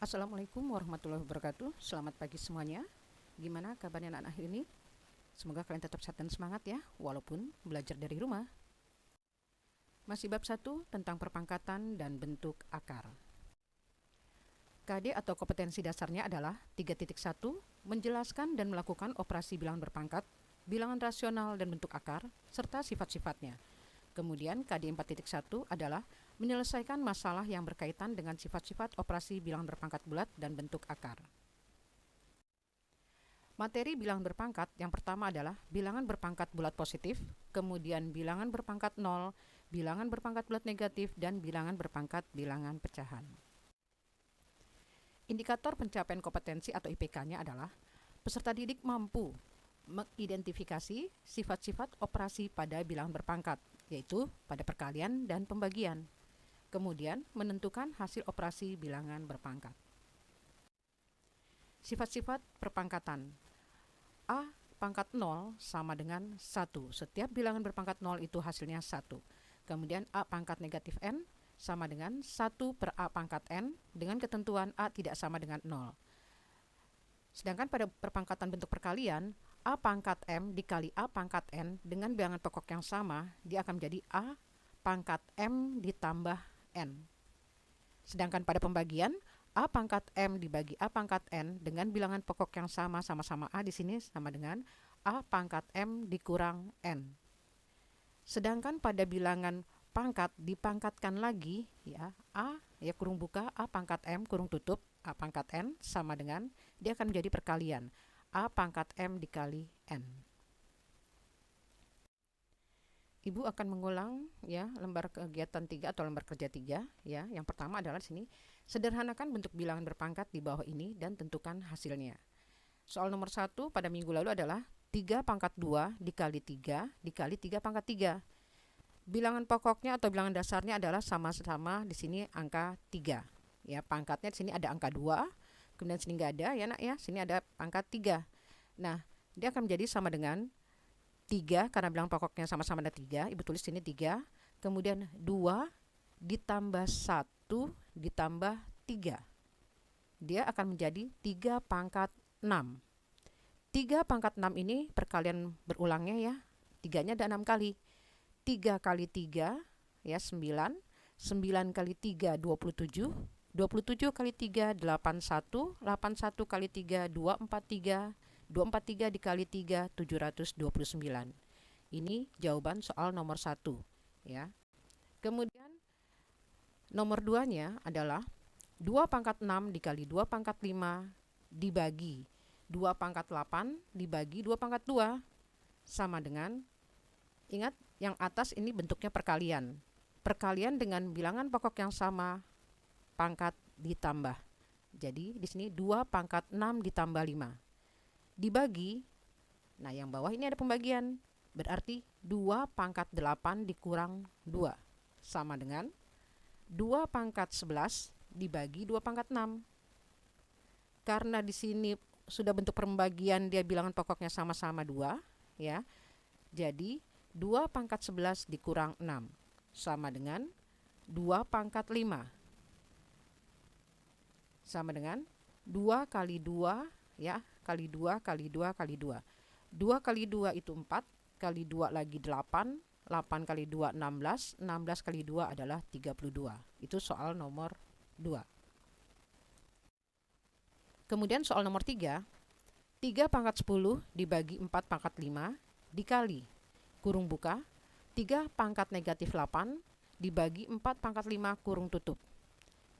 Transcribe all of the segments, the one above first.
Assalamualaikum warahmatullahi wabarakatuh. Selamat pagi semuanya. Gimana kabarnya anak-anak hari ini? Semoga kalian tetap sehat dan semangat ya, walaupun belajar dari rumah. Masih bab 1 tentang perpangkatan dan bentuk akar. KD atau kompetensi dasarnya adalah 3.1 menjelaskan dan melakukan operasi bilangan berpangkat, bilangan rasional dan bentuk akar, serta sifat-sifatnya. Kemudian KD 4.1 adalah menyelesaikan masalah yang berkaitan dengan sifat-sifat operasi bilangan berpangkat bulat dan bentuk akar. Materi bilangan berpangkat yang pertama adalah bilangan berpangkat bulat positif, kemudian bilangan berpangkat 0, bilangan berpangkat bulat negatif, dan bilangan berpangkat bilangan pecahan. Indikator pencapaian kompetensi atau IPK-nya adalah peserta didik mampu mengidentifikasi sifat-sifat operasi pada bilangan berpangkat, yaitu pada perkalian dan pembagian. Kemudian menentukan hasil operasi bilangan berpangkat. Sifat-sifat perpangkatan. A pangkat 0 sama dengan 1. Setiap bilangan berpangkat 0 itu hasilnya 1. Kemudian A pangkat negatif N sama dengan 1 per A pangkat N dengan ketentuan A tidak sama dengan 0. Sedangkan pada perpangkatan bentuk perkalian, A pangkat M dikali A pangkat N dengan bilangan pokok yang sama, dia akan menjadi A pangkat M ditambah N. Sedangkan pada pembagian, A pangkat M dibagi A pangkat N dengan bilangan pokok yang sama-sama A di sini sama dengan A pangkat M dikurang N. Sedangkan pada bilangan pangkat dipangkatkan lagi ya, A ya kurung buka A pangkat M kurung tutup A pangkat N sama dengan dia akan menjadi perkalian A pangkat M dikali N. Ibu akan mengulang ya lembar kegiatan 3 atau lembar kerja 3 ya. Yang pertama adalah di sini sederhanakan bentuk bilangan berpangkat di bawah ini dan tentukan hasilnya. Soal nomor 1 pada minggu lalu adalah 3 pangkat 2 dikali 3 dikali 3 pangkat 3. Bilangan pokoknya atau bilangan dasarnya adalah sama-sama di sini angka 3. Ya, pangkatnya di sini ada angka 2, kemudian sini enggak ada ya Nak ya. Sini ada pangkat 3. Nah, dia akan menjadi sama dengan 3 karena bilangan pokoknya sama-sama ada 3. Ibu tulis sini 3. Kemudian 2 ditambah 1 ditambah 3. Dia akan menjadi 3 pangkat 6. 3 pangkat 6 ini perkalian berulangnya ya. 3-nya ada 6 kali. 3 kali 3 ya 9. 9 kali 3 27. 27 kali 3 81. 81 kali 3 243. 243 dikali 3 729. Ini jawaban soal nomor 1 ya. Kemudian nomor 2-nya adalah 2 pangkat 6 dikali 2 pangkat 5 dibagi 2 pangkat 8 dibagi 2 pangkat 2 sama dengan, ingat yang atas ini bentuknya perkalian. Perkalian dengan bilangan pokok yang sama, pangkat ditambah. Jadi di sini 2 pangkat 6 ditambah 5 dibagi, nah yang bawah ini ada pembagian, berarti 2 pangkat 8 dikurang 2 sama dengan 2 pangkat 11 dibagi 2 pangkat 6. Karena di sini sudah bentuk pembagian dia bilangan pokoknya sama-sama 2 ya. Jadi 2 pangkat 11 dikurang 6 sama dengan 2 pangkat 5 sama dengan 2 kali 2 ya, kali 2 kali 2 kali 2. 2 kali 2 itu 4, kali 2 lagi 8, 8 kali 2 16, 16 kali 2 adalah 32. Itu soal nomor 2. Kemudian soal nomor 3, 3 pangkat 10 dibagi 4 pangkat 5 dikali kurung buka 3 pangkat negatif 8 dibagi 4 pangkat 5 kurung tutup.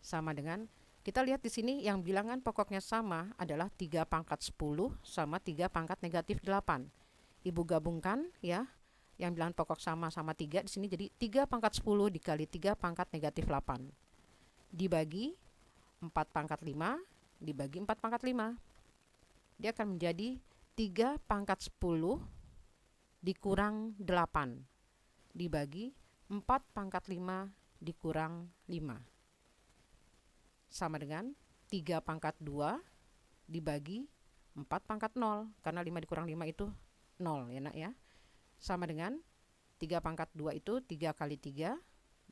Sama dengan, kita lihat di sini yang bilangan pokoknya sama adalah 3 pangkat 10 sama 3 pangkat negatif 8. Ibu gabungkan ya, yang bilangan pokok sama 3 di sini jadi 3 pangkat 10 dikali 3 pangkat negatif 8 dibagi 4 pangkat 5 dibagi 4 pangkat 5. Dia akan menjadi 3 pangkat 10 dikurang 8 dibagi 4 pangkat 5 dikurang 5 sama dengan 3 pangkat 2 dibagi 4 pangkat 0 karena 5 dikurang 5 itu 0 ya Nak ya. Sama dengan 3 pangkat 2 itu 3 kali 3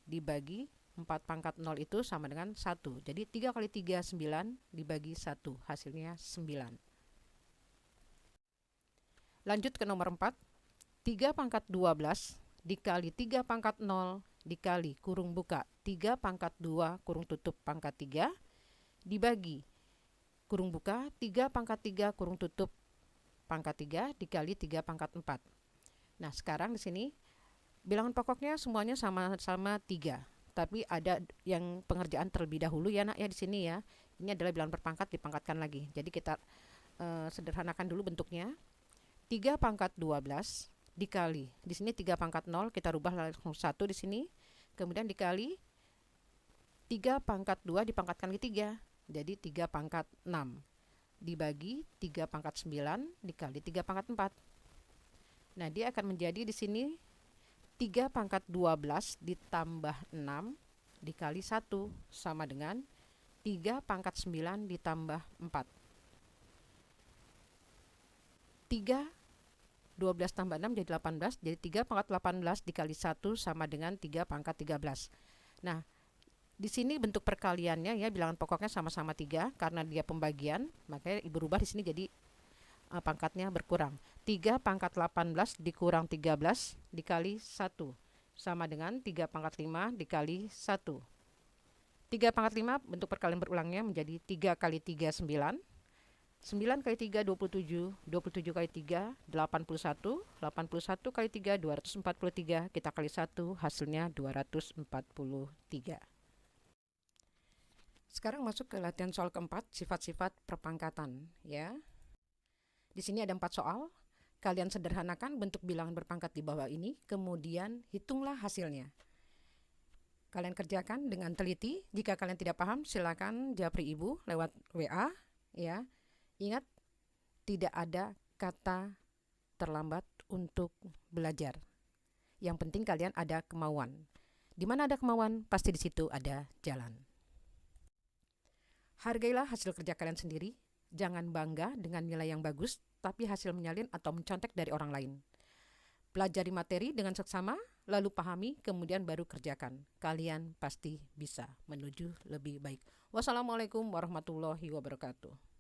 dibagi 4 pangkat 0 itu sama dengan 1. Jadi 3 kali 3 9 dibagi 1, hasilnya 9. Lanjut ke nomor 4. 3 pangkat 12 dikali 3 pangkat 0 dikali kurung buka 3 pangkat 2 kurung tutup pangkat 3 dibagi kurung buka 3 pangkat 3 kurung tutup pangkat 3 dikali 3 pangkat 4. Nah, sekarang di sini bilangan pokoknya semuanya sama-sama 3. Tapi ada yang pengerjaan terlebih dahulu ya nak ya di sini ya. Ini adalah bilangan berpangkat dipangkatkan lagi. Jadi kita sederhanakan dulu bentuknya. 3 pangkat 12 dikali. Di sini 3 pangkat 0 kita rubah langsung 1 di sini. Kemudian dikali 3 pangkat 2 dipangkatkan ke 3. Jadi 3 pangkat 6 dibagi 3 pangkat 9 dikali 3 pangkat 4. Nah, dia akan menjadi di sini 3 pangkat 12 ditambah 6 dikali 1 sama dengan 3 pangkat 9 ditambah 4. 3 12 tambah 6 jadi 18. Jadi 3 pangkat 18 dikali 1 sama dengan 3 pangkat 13. Nah, di sini bentuk perkaliannya ya, bilangan pokoknya sama-sama 3 karena dia pembagian, makanya Ibu rubah di sini jadi pangkatnya berkurang. 3 pangkat 18 dikurang 13 dikali 1 sama dengan 3 pangkat 5 dikali 1. 3 pangkat 5 bentuk perkalian berulangnya menjadi 3 kali 3 9. 9 kali 3 27, 27 kali 3 81, 81 kali 3 243, kita kali 1 hasilnya 243. Sekarang masuk ke latihan soal keempat, sifat-sifat perpangkatan ya. Di sini ada 4 soal. Kalian sederhanakan bentuk bilangan berpangkat di bawah ini, kemudian hitunglah hasilnya. Kalian kerjakan dengan teliti. Jika kalian tidak paham, silakan japri Ibu lewat WA ya. Ingat, tidak ada kata terlambat untuk belajar. Yang penting kalian ada kemauan. Di mana ada kemauan, pasti di situ ada jalan. Hargailah hasil kerja kalian sendiri. Jangan bangga dengan nilai yang bagus, tapi hasil menyalin atau mencontek dari orang lain. Pelajari materi dengan seksama, lalu pahami, kemudian baru kerjakan. Kalian pasti bisa menuju lebih baik. Wassalamualaikum warahmatullahi wabarakatuh.